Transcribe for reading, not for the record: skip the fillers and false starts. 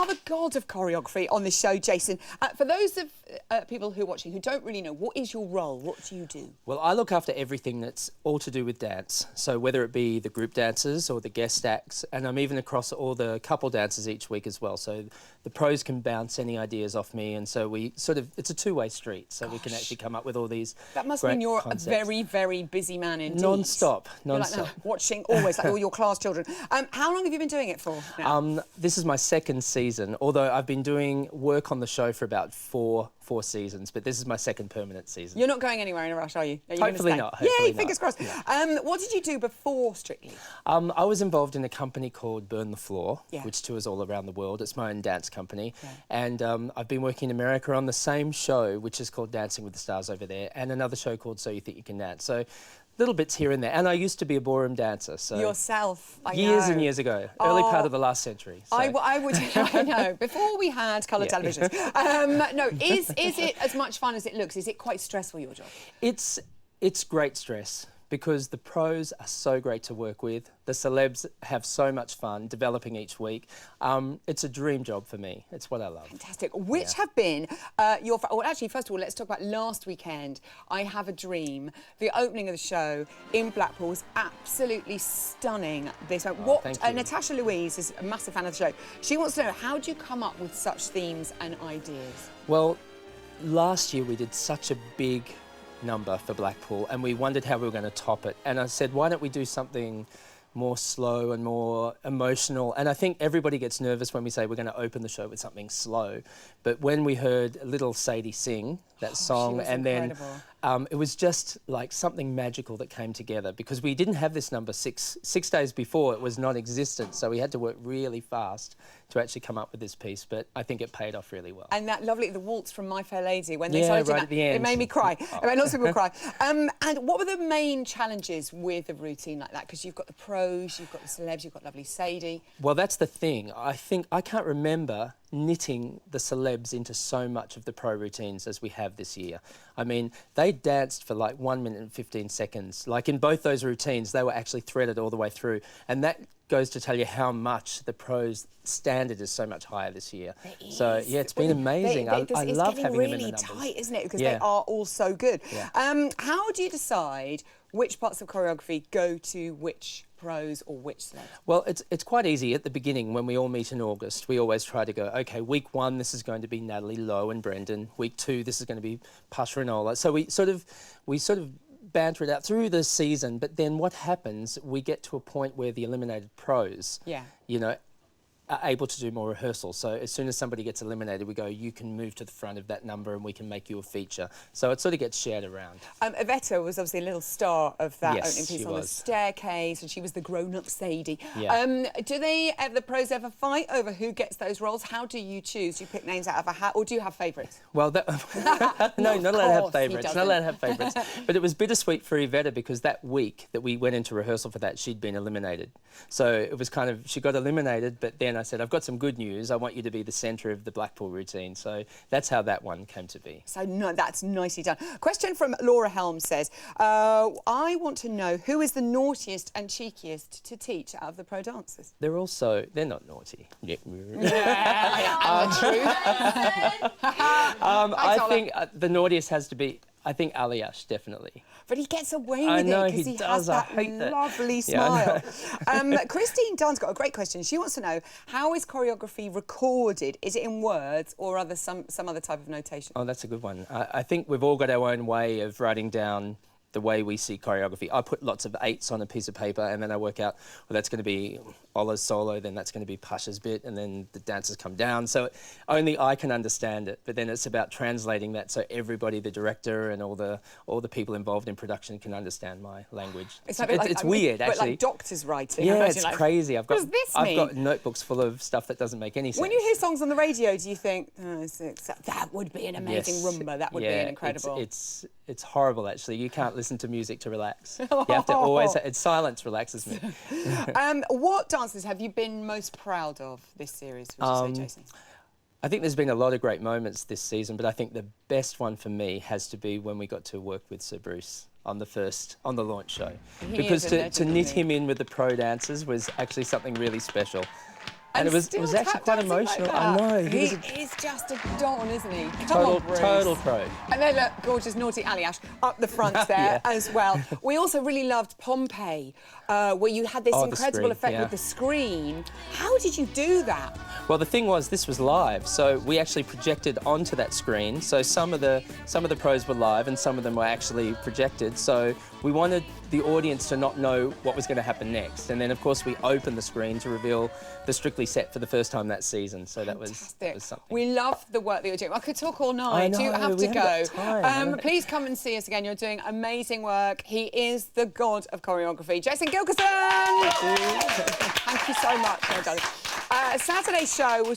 The god of choreography on this show, Jason. For those of people who are watching who don't really know, what is your role? What do you do? Well, I look after everything that's all to do with dance. So whether it be the group dancers or the guest acts, and I'm even across all the couple dancers each week as well. So the pros can bounce any ideas off me, and so we sort of, it's a two-way street. So we can actually come up with all these That must great mean you're concepts. a very, very busy man indeed. Non-stop. You're like, watching always, like all your class children. How long have you been doing it for now? This is my second season, although I've been doing work on the show for about four seasons, but this is my second permanent season. You're not going anywhere in a rush, are you? Are you Hopefully gonna stay? not. Hopefully Yay, fingers crossed. Yeah. What did you do before Strictly? I was involved in a company called Burn the Floor, Yeah. which tours all around the world. It's my own dance company. Yeah. And I've been working in America on the same show, which is called Dancing with the Stars over there, and another show called So You Think You Can Dance. So little bits here and there. And I used to be a ballroom dancer. So Yourself, I know. Years and years ago, early part of the last century. So. I would, I know, before we had colour televisions. No, is it as much fun as it looks? Is it quite stressful, your job? It's great stress, because the pros are so great to work with. The celebs have so much fun developing each week. It's a dream job for me. It's what I love. Fantastic. Which have been your... Well, actually, first of all, let's talk about last weekend. I Have a Dream. The opening of the show in Blackpool was absolutely stunning. Thank you. Natasha Louise is a massive fan of the show. She wants to know, how do you come up with such themes and ideas? Well, last year we did such a big number for Blackpool, and we wondered how we were going to top it. And I said, why don't we do something more slow and more emotional? And I think everybody gets nervous when we say we're going to open the show with something slow. But when we heard little Sadie sing that song, and incredible. then it was just like something magical that came together, because we didn't have this number six days before. It was non-existent, so we had to work really fast to actually come up with this piece, but I think it paid off really well. And that lovely, the waltz from My Fair Lady, when they yeah, started right that, at the end. it made me cry. It made lots of people cry. And what were the main challenges with a routine like that? Because you've got the pros, you've got the celebs, you've got lovely Sadie. Well, that's the thing. I can't remember knitting the celebs into so much of the pro routines as we have this year. I mean, they danced for like 1 minute and 15 seconds. Like in both those routines, they were actually threaded all the way through. And that goes to tell you how much the pros standard is so much higher this year. So yeah, it's been amazing. I love having them in the numbers. It's getting really tight, isn't it? Because Yeah. they are all so good. Yeah. How do you decide which parts of choreography go to which pros or which celebs? Well, it's quite easy at the beginning. When we all meet in August, we always try to go, okay, week 1, this is going to be Natalie, Lowe and Brendan. Week 2, this is going to be Pasha and Ola. So we sort of banter it out through the season, but then what happens, we get to a point where the eliminated pros, you know, are able to do more rehearsal. So as soon as somebody gets eliminated, we go, you can move to the front of that number and we can make you a feature. So it sort of gets shared around. Iveta was obviously a little star of that Yes, opening piece she on the was. staircase, and she was the grown-up Sadie. Yeah. Do the pros ever fight over who gets those roles? How do you choose? Do you pick names out of a hat, or do you have favourites? Well, no, not allowed to have favourites. Not allowed to have favourites. But it was bittersweet for Iveta, because that week that we went into rehearsal for that, she'd been eliminated. So it was kind of, she got eliminated, but then I said, I've got some good news. I want you to be the centre of the Blackpool routine. So that's how that one came to be. So no, that's nicely done. Question from Laura Helm says, I want to know who is the naughtiest and cheekiest to teach out of the pro dancers? They're not naughty. The I think the naughtiest has to be, I think Aliash, definitely. But he gets away with I know, it because he has that lovely smile. Christine Dunn's got a great question. She wants to know, how is choreography recorded? Is it in words or some other type of notation? Oh, that's a good one. I think we've all got our own way of writing down the way we see choreography. I put lots of 8s on a piece of paper, and then I work out, well, that's going to be Ola's solo, then that's going to be Pasha's bit, and then the dancers come down. So only I can understand it, but then it's about translating that so everybody, the director and all the people involved in production, can understand my language. It's weird, actually. But like doctors writing. Yeah, it's crazy. I've got notebooks full of stuff that doesn't make any sense. When you hear songs on the radio, do you think, that would be an amazing rumba, that would be an incredible... It's horrible, actually. You can't listen to music to relax. You have to always... Silence relaxes me. What dances have you been most proud of this series, would you say, Jason? I think there's been a lot of great moments this season, but I think the best one for me has to be when we got to work with Sir Bruce on the launch show. Because to knit him in with the pro dancers was actually something really special. And it was actually quite emotional. I know. He is just a don, isn't he? Come Total, on, Bruce. total pro. And then look, gorgeous naughty Aliash up the front there as well. We also really loved Pompeii, where you had this incredible effect with the screen. How did you do that? Well, the thing was, this was live, so we actually projected onto that screen. So some of the pros were live, and some of them were actually projected. So we wanted the audience to not know what was going to happen next. And then, of course, we opened the screen to reveal the Strictly set for the first time that season. So that was something. We love the work that you're doing. I could talk all night. I know, You have to go. Time, please come and see us again. You're doing amazing work. He is the god of choreography. Jason Gilkison! Thank you so much. Well done. Saturday's show was